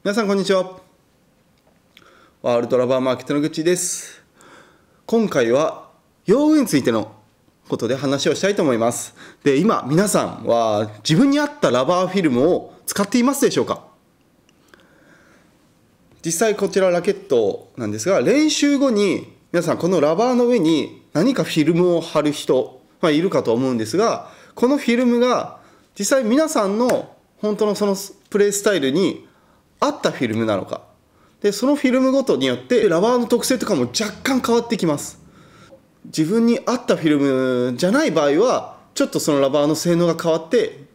皆さんこんにちは。ワールドラバーマーケットのぐっちーです。今回は用具についてのことで話をしたいと思います。で、今皆さんは自分に合ったラバーフィルムを使っていますでしょうか？実際こちらラケットなんですが、練習後に皆さんこのラバーの上に何かフィルムを貼る人、いるかと思うんですが、このフィルムが実際皆さんの本当のそのプレイスタイルに合ったフィルムなのか、でそのフィルムごとによってラバーの特性とかも若干変わってきます。自分に合ったフィルムじゃない場合はちょっとそのラバーの性能が変わって、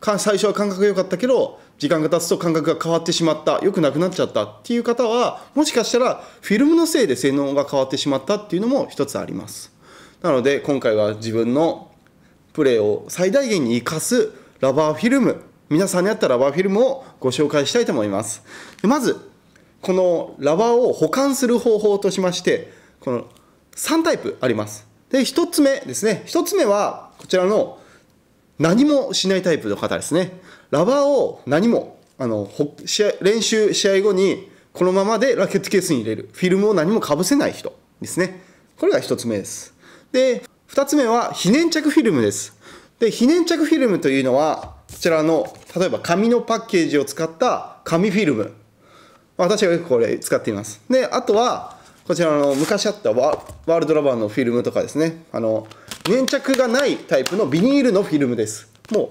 最初は感覚が良かったけど時間が経つと感覚が変わってしまった、良くなくなっちゃったっていう方は、もしかしたらフィルムのせいで性能が変わってしまったっていうのも一つあります。なので今回は自分のプレーを最大限に生かすラバーフィルム、皆さんに合ったラバーフィルムをご紹介したいと思います。でまずこのラバーを保管する方法としまして、この3タイプあります。で1つ目ですね、1つ目はこちらの何もしないタイプの方ですね。ラバーを何も練習試合後にこのままでラケットケースに入れる、フィルムを何もかぶせない人ですね。これが1つ目です。で2つ目は非粘着フィルムです。で非粘着フィルムというのはこちらの例えば紙のパッケージを使った紙フィルム、私はよくこれ使っています。であとはこちらの昔あったワールドラバーのフィルムとかですね、粘着がないタイプのビニールのフィルムです。もう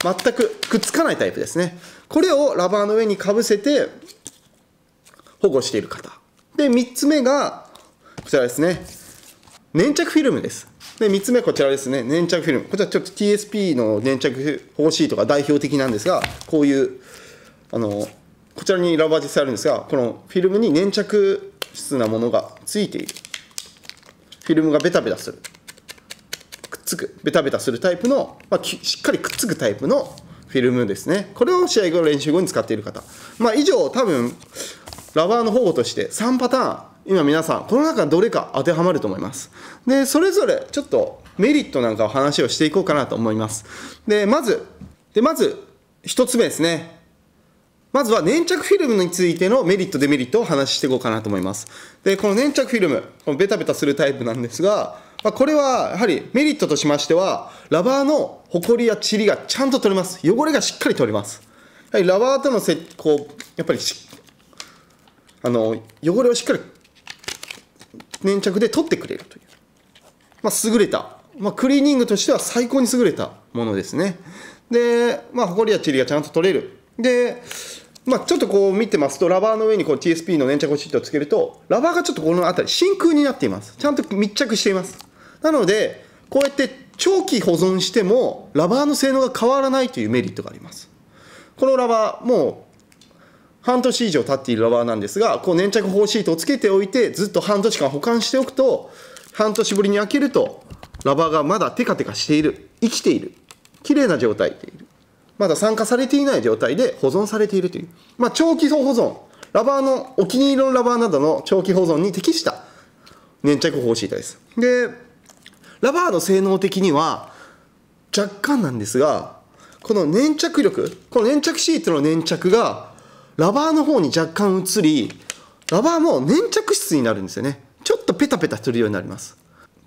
全くくっつかないタイプですね。これをラバーの上にかぶせて保護している方で、3つ目がこちらですね、粘着フィルムです。で3つ目こちらですね、粘着フィルム。こちらちょっと TSP の粘着保護シートが代表的なんですが、こういうこちらにラバー実際あるんですが、このフィルムに粘着質なものがついている、フィルムがベタベタする、くっつく、ベタベタするタイプの、しっかりくっつくタイプのフィルムですね。これを試合後練習後に使っている方、以上多分ラバーの保護として3パターン、今皆さんこの中どれか当てはまると思います。でそれぞれちょっとメリットなんかを話をしていこうかなと思います。でまず1つ目ですね。まずは粘着フィルムについてのメリットデメリットを話していこうかなと思います。でこの粘着フィルム、このベタベタするタイプなんですが、これはやはりメリットとしましては、ラバーのホコリやチリがちゃんと取れます。汚れがしっかり取れます。やはりラバーとのやっぱり汚れをしっかり粘着で取ってくれるという、優れた、クリーニングとしては最高に優れたものですね。でホコリやチリがちゃんと取れる。でちょっとこう見てますと、ラバーの上にTSP の粘着シートをつけると、ラバーがちょっとこの辺り真空になっています。ちゃんと密着しています。なのでこうやって長期保存してもラバーの性能が変わらないというメリットがあります。このラバーもう半年以上経っているラバーなんですが、こう粘着保護シートをつけておいてずっと半年間保管しておくと、半年ぶりに開けるとラバーがまだテカテカしている、生きている、綺麗な状態でいる、まだ酸化されていない状態で保存されているという、長期保存、ラバーのお気に入りのラバーなどの長期保存に適した粘着保護シートです。でラバーの性能的には若干なんですが、この粘着力、この粘着シートの粘着がラバーの方に若干移り、ラバーも粘着質になるんですよね。ちょっとペタペタするようになります。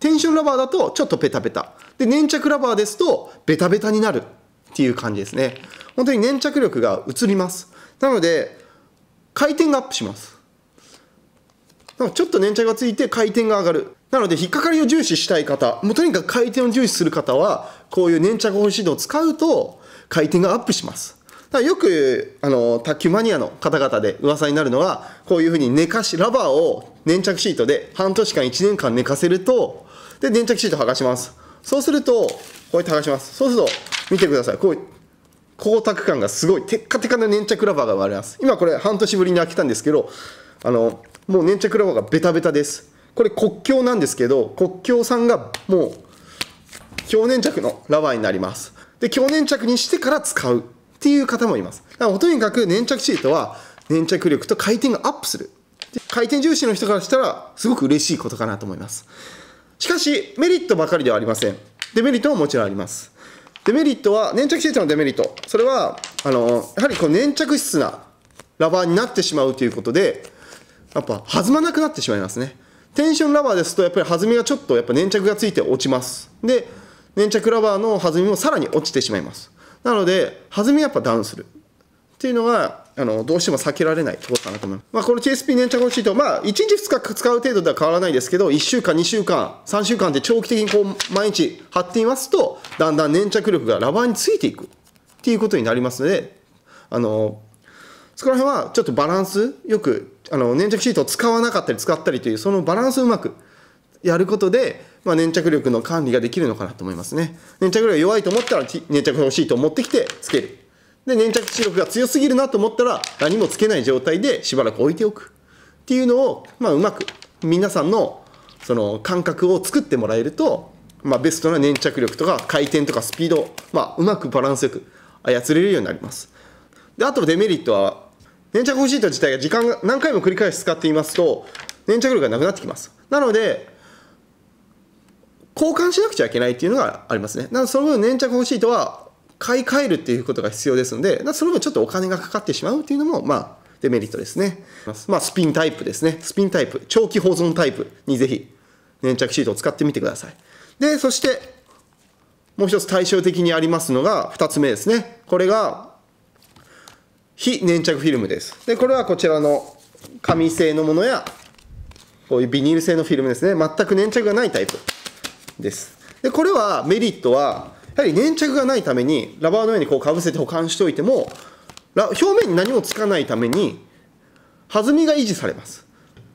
テンションラバーだとちょっとペタペタで、粘着ラバーですとベタベタになるっていう感じですね。本当に粘着力が移ります。なので回転がアップします。ちょっと粘着がついて回転が上がる。なので引っかかりを重視したい方、もうとにかく回転を重視する方はこういう粘着保護シートを使うと回転がアップします。よく卓球マニアの方々で噂になるのは、こういうふうにラバーを粘着シートで半年間1年間寝かせると、で粘着シート剥がします。そうするとこうやって剥がします。そうすると見てください、こういう光沢感がすごいテッカテカの粘着ラバーが割れます。今これ半年ぶりに開けたんですけど、もう粘着ラバーがベタベタです。これ国境なんですけど、国境さんがもう強粘着のラバーになります。で強粘着にしてから使うっていう方もいます。だからとにかく粘着シートは粘着力と回転がアップする。回転重視の人からしたらすごく嬉しいことかなと思います。しかしメリットばかりではありません。デメリットももちろんあります。デメリットは、粘着シートのデメリット、それはやはりこう粘着質なラバーになってしまうということで、やっぱ弾まなくなってしまいますね。テンションラバーですとやっぱり弾みがちょっとやっぱ粘着がついて落ちます。で粘着ラバーの弾みもさらに落ちてしまいます。なので弾みやっぱダウンするっていうのがどうしても避けられないところかなと思います。この TSP 粘着シート、1日2日使う程度では変わらないですけど、1週間2週間3週間って長期的に毎日貼っていますと、だんだん粘着力がラバーについていくっていうことになりますので、そこら辺はちょっとバランスよく粘着シートを使わなかったり使ったりというそのバランスをうまくやることで、粘着力の管理ができるのかなと思いますね。粘着力が弱いと思ったら粘着シートを持ってきてつける。で粘着力が強すぎるなと思ったら何もつけない状態でしばらく置いておくっていうのを、うまく皆さんのその感覚を作ってもらえると、ベストな粘着力とか回転とかスピードを、うまくバランスよく操れるようになります。であとデメリットは、粘着シート自体が時間が何回も繰り返し使っていますと粘着力がなくなってきます。なので交換しなくちゃいけないっていうのがありますね。なのでその分粘着シートは買い替えるっていうことが必要ですので、その分ちょっとお金がかかってしまうっていうのもデメリットですね。スピンタイプですね。スピンタイプ、長期保存タイプにぜひ粘着シートを使ってみてください。でそしてもう一つ対照的にありますのが2つ目ですね。これが非粘着フィルムです。でこれはこちらの紙製のものやこういうビニール製のフィルムですね。全く粘着がないタイプです。でこれはメリットはやはり粘着がないためにラバーの上にかぶせて保管しておいても表面に何もつかないために弾みが維持されます。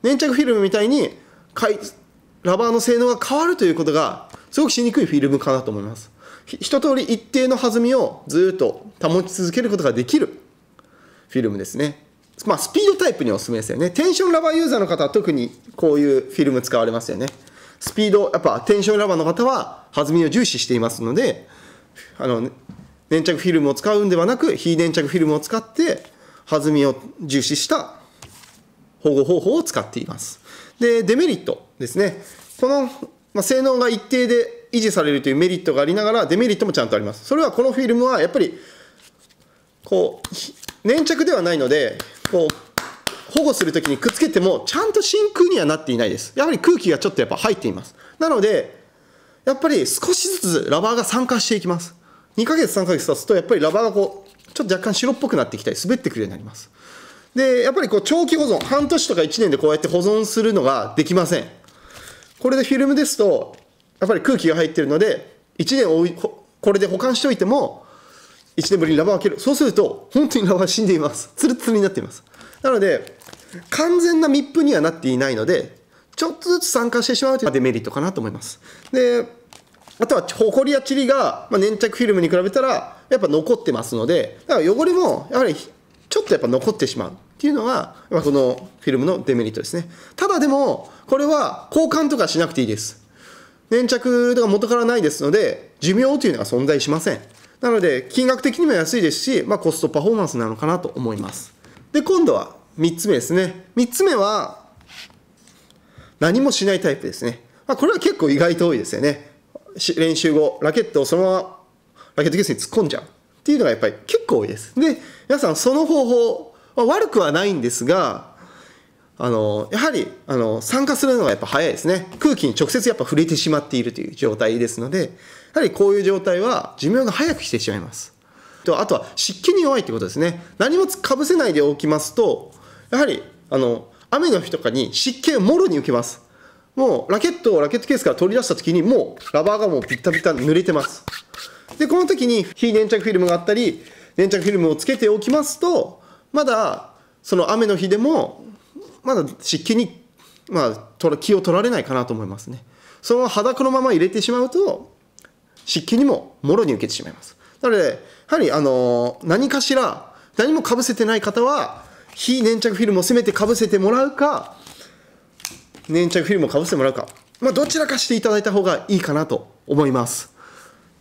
粘着フィルムみたいにラバーの性能が変わるということがすごくしにくいフィルムかなと思います。一通り一定の弾みをずっと保ち続けることができるフィルムですね。スピードタイプにおすすめですよね。テンションラバーユーザーの方は特にこういうフィルム使われますよね。スピード、やっぱテンションラバーの方は弾みを重視していますので、粘着フィルムを使うんではなく非粘着フィルムを使って弾みを重視した保護方法を使っています。でデメリットですね。この、性能が一定で維持されるというメリットがありながらデメリットもちゃんとあります。それはこのフィルムはやっぱり粘着ではないので保護するときにくっつけてもちゃんと真空にはなっていないです。やはり空気がちょっとやっぱ入っています。なのでやっぱり少しずつラバーが酸化していきます。2ヶ月3ヶ月経つとやっぱりラバーがちょっと若干白っぽくなってきたり滑ってくるようになります。でやっぱり長期保存、半年とか1年でこうやって保存するのができません。これでフィルムですとやっぱり空気が入っているので1年これで保管しておいても1年ぶりにラバーを開ける。そうすると本当にラバー死んでいます。ツルツルになっています。なので完全な密封にはなっていないのでちょっとずつ酸化してしまうというのがデメリットかなと思います。であとはホコリやチリが粘着フィルムに比べたらやっぱ残ってますので、だから汚れもやはりちょっとやっぱ残ってしまうっていうのがこのフィルムのデメリットですね。ただでもこれは交換とかしなくていいです。粘着が元からないですので寿命というのが存在しません。なので金額的にも安いですし、コストパフォーマンスなのかなと思います。で今度は3つ目ですね。3つ目は何もしないタイプですね。これは結構意外と多いですよね。練習後ラケットをそのままラケットケースに突っ込んじゃうっていうのがやっぱり結構多いです。で皆さんその方法は悪くはないんですがやはり酸化するのがやっぱ早いですね。空気に直接やっぱ触れてしまっているという状態ですので、やはりこういう状態は寿命が早くしてしまいます。あとは湿気に弱いということですね。何もかぶせないでおきますとやはり雨の日とかに湿気をもろに受けます。もうラケットケースから取り出した時にもうラバーがもうピッタピタ濡れてます。でこの時に非粘着フィルムがあったり粘着フィルムをつけておきますとまだその雨の日でもまだ湿気に気を取られないかなと思いますね。その裸のまま入れてしまうと湿気にももろに受けてしまいます。なのでやはり何かしら何もかぶせてない方は非粘着フィルムをせめてかぶせてもらうか粘着フィルムをかぶせてもらうか、どちらかしていただいた方がいいかなと思います。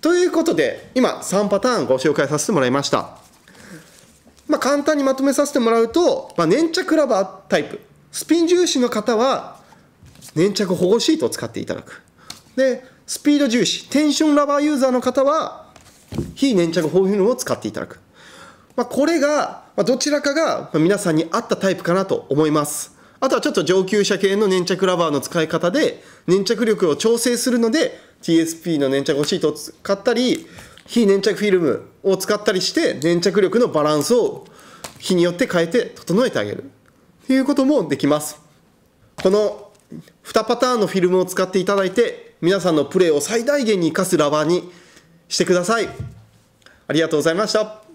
ということで今3パターンご紹介させてもらいました。簡単にまとめさせてもらうと、粘着ラバータイプスピン重視の方は粘着保護シートを使っていただく。でスピード重視テンションラバーユーザーの方は非粘着保護フィルムを使っていただく。これがどちらかが皆さんに合ったタイプかなと思います。あとはちょっと上級者系の粘着ラバーの使い方で粘着力を調整するので TSP の粘着シートを使ったり非粘着フィルムを使ったりして粘着力のバランスを日によって変えて整えてあげるということもできます。この2パターンのフィルムを使っていただいて皆さんのプレーを最大限に生かすラバーにしてください。ありがとうございました。